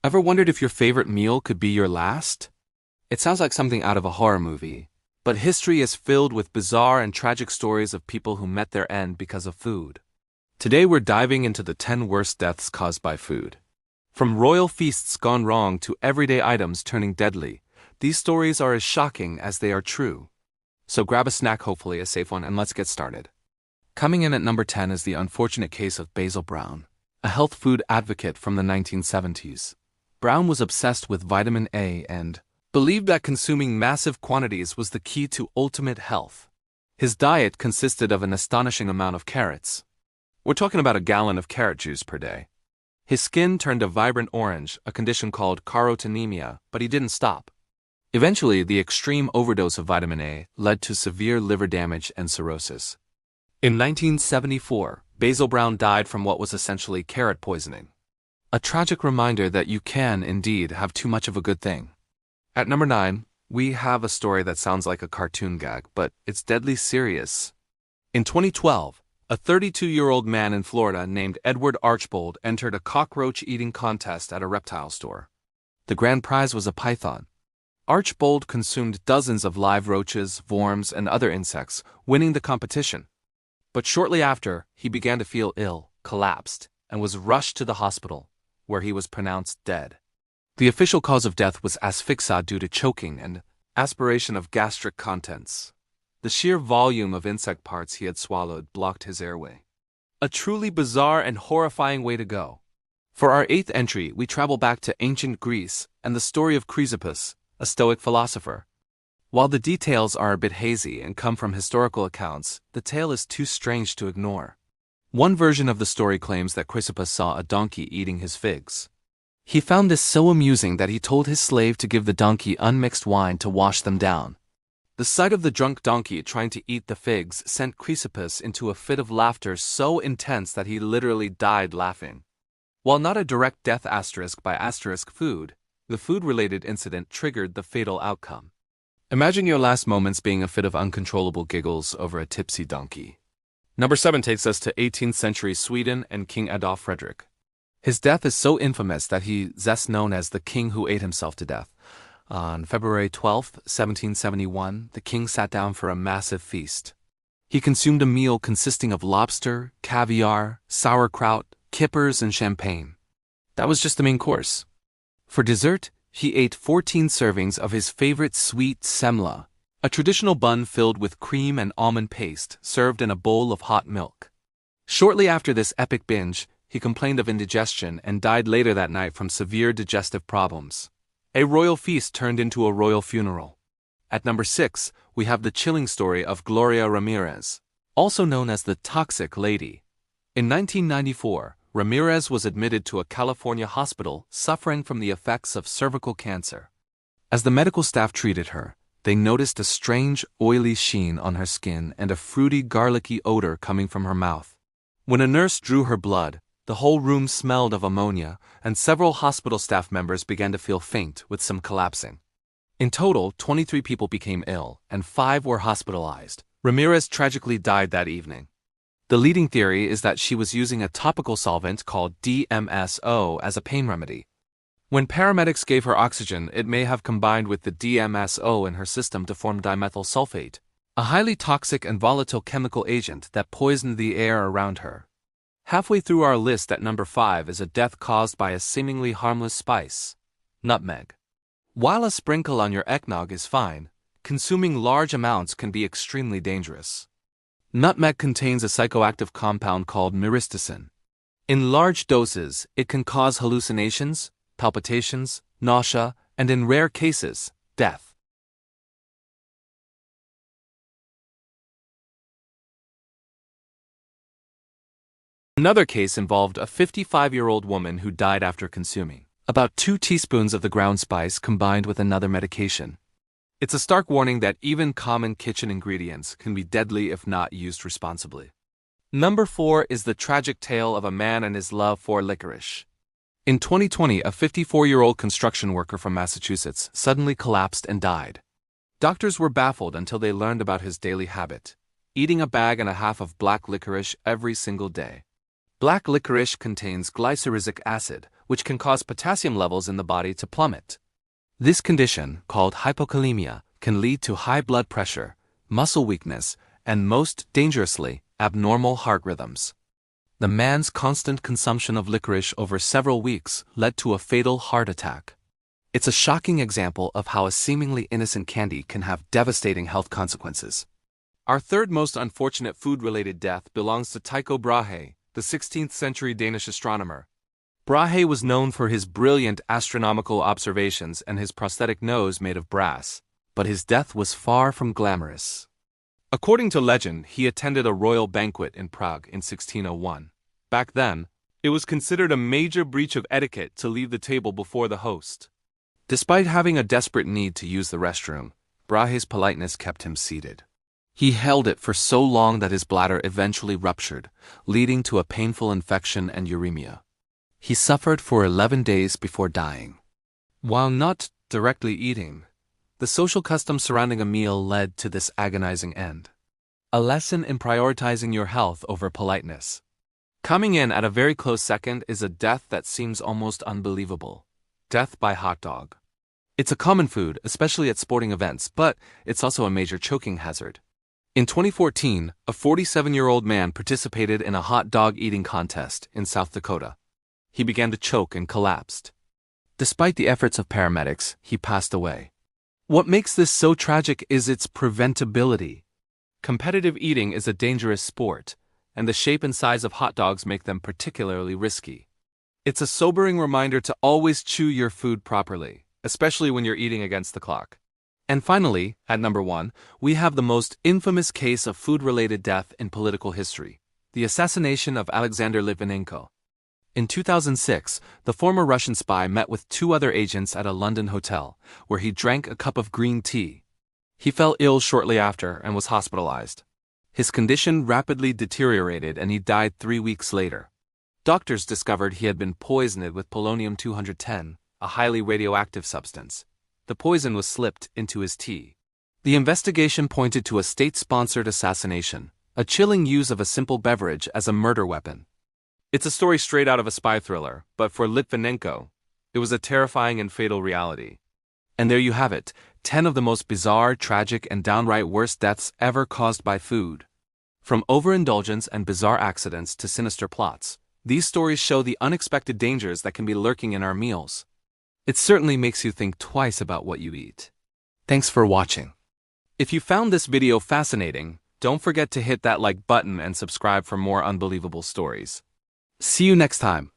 Ever wondered if your favorite meal could be your last? It sounds like something out of a horror movie, but history is filled with bizarre and tragic stories of people who met their end because of food. Today we're diving into the 10 worst deaths caused by food. From royal feasts gone wrong to everyday items turning deadly, these stories are as shocking as they are true. So grab a snack, hopefully a safe one, and let's get started. Coming in at number 10 is the unfortunate case of Basil Brown, a health food advocate from the 1970s. Brown was obsessed with vitamin A and believed that consuming massive quantities was the key to ultimate health. His diet consisted of an astonishing amount of carrots. We're talking about a gallon of carrot juice per day. His skin turned a vibrant orange, a condition called carotenemia, but he didn't stop. Eventually, the extreme overdose of vitamin A led to severe liver damage and cirrhosis. In 1974, Basil Brown died from what was essentially carrot poisoning. A tragic reminder that you can, indeed, have too much of a good thing. At number 9, we have a story that sounds like a cartoon gag, but it's deadly serious. In 2012, a 32-year-old man in Florida named Edward Archbold entered a cockroach-eating contest at a reptile store. The grand prize was a python. Archbold consumed dozens of live roaches, worms, and other insects, winning the competition. But shortly after, he began to feel ill, collapsed, and was rushed to the hospital, where he was pronounced dead. The official cause of death was asphyxia due to choking and aspiration of gastric contents. The sheer volume of insect parts he had swallowed blocked his airway. A truly bizarre and horrifying way to go. For our 8th entry, we travel back to ancient Greece and the story of Chrysippus, a Stoic philosopher. While the details are a bit hazy and come from historical accounts, the tale is too strange to ignore. One version of the story claims that Chrysippus saw a donkey eating his figs. He found this so amusing that he told his slave to give the donkey unmixed wine to wash them down. The sight of the drunk donkey trying to eat the figs sent Chrysippus into a fit of laughter so intense that he literally died laughing. While not a direct death by food, the food-related incident triggered the fatal outcome. Imagine your last moments being a fit of uncontrollable giggles over a tipsy donkey. Number 7 takes us to 18th century Sweden and King Adolf Fredrik. His death is so infamous that he is known as the king who ate himself to death. On February 12, 1771, the king sat down for a massive feast. He consumed a meal consisting of lobster, caviar, sauerkraut, kippers, and champagne. That was just the main course. For dessert, he ate 14 servings of his favorite sweet semla, a traditional bun filled with cream and almond paste served in a bowl of hot milk. Shortly after this epic binge, he complained of indigestion and died later that night from severe digestive problems. A royal feast turned into a royal funeral. At number 6, we have the chilling story of Gloria Ramirez, also known as the Toxic Lady. In 1994, Ramirez was admitted to a California hospital suffering from the effects of cervical cancer. As the medical staff treated her, they noticed a strange, oily sheen on her skin and a fruity, garlicky odor coming from her mouth. When a nurse drew her blood, the whole room smelled of ammonia, and several hospital staff members began to feel faint, with some collapsing. In total, 23 people became ill, and 5 were hospitalized. Ramirez tragically died that evening. The leading theory is that she was using a topical solvent called DMSO as a pain remedy. When paramedics gave her oxygen, it may have combined with the DMSO in her system to form dimethyl sulfate, a highly toxic and volatile chemical agent that poisoned the air around her. Halfway through our list at number 5 is a death caused by a seemingly harmless spice: nutmeg. While a sprinkle on your eggnog is fine, consuming large amounts can be extremely dangerous. Nutmeg contains a psychoactive compound called myristicin. In large doses, it can cause hallucinations, palpitations, nausea, and in rare cases, death. Another case involved a 55-year-old woman who died after consuming about 2 teaspoons of the ground spice combined with another medication. It's a stark warning that even common kitchen ingredients can be deadly if not used responsibly. Number 4 is the tragic tale of a man and his love for licorice. In 2020, a 54-year-old construction worker from Massachusetts suddenly collapsed and died. Doctors were baffled until they learned about his daily habit: eating a bag and a half of black licorice every single day. Black licorice contains glyceric acid, which can cause potassium levels in the body to plummet. This condition, called hypokalemia, can lead to high blood pressure, muscle weakness, and most dangerously, abnormal heart rhythms. The man's constant consumption of licorice over several weeks led to a fatal heart attack. It's a shocking example of how a seemingly innocent candy can have devastating health consequences. Our third most unfortunate food-related death belongs to Tycho Brahe, the 16th century Danish astronomer. Brahe was known for his brilliant astronomical observations and his prosthetic nose made of brass, but his death was far from glamorous. According to legend, he attended a royal banquet in Prague in 1601. Back then, it was considered a major breach of etiquette to leave the table before the host. Despite having a desperate need to use the restroom, Brahe's politeness kept him seated. He held it for so long that his bladder eventually ruptured, leading to a painful infection and uremia. He suffered for 11 days before dying. While not directly eating, the social customs surrounding a meal led to this agonizing end. A lesson in prioritizing your health over politeness. Coming in at a very close second is a death that seems almost unbelievable. Death by hot dog. It's a common food, especially at sporting events, but it's also a major choking hazard. In 2014, a 47-year-old man participated in a hot dog eating contest in South Dakota. He began to choke and collapsed. Despite the efforts of paramedics, he passed away. What makes this so tragic is its preventability. Competitive eating is a dangerous sport, and the shape and size of hot dogs make them particularly risky. It's a sobering reminder to always chew your food properly, especially when you're eating against the clock. And finally, at number 1, we have the most infamous case of food-related death in political history, the assassination of Alexander Litvinenko. In 2006, the former Russian spy met with 2 other agents at a London hotel, where he drank a cup of green tea. He fell ill shortly after and was hospitalized. His condition rapidly deteriorated and he died 3 weeks later. Doctors discovered he had been poisoned with polonium-210, a highly radioactive substance. The poison was slipped into his tea. The investigation pointed to a state-sponsored assassination, a chilling use of a simple beverage as a murder weapon. It's a story straight out of a spy thriller, but for Litvinenko, it was a terrifying and fatal reality. And there you have it, 10 of the most bizarre, tragic, and downright worst deaths ever caused by food. From overindulgence and bizarre accidents to sinister plots, these stories show the unexpected dangers that can be lurking in our meals. It certainly makes you think twice about what you eat. Thanks for watching. If you found this video fascinating, don't forget to hit that like button and subscribe for more unbelievable stories. See you next time.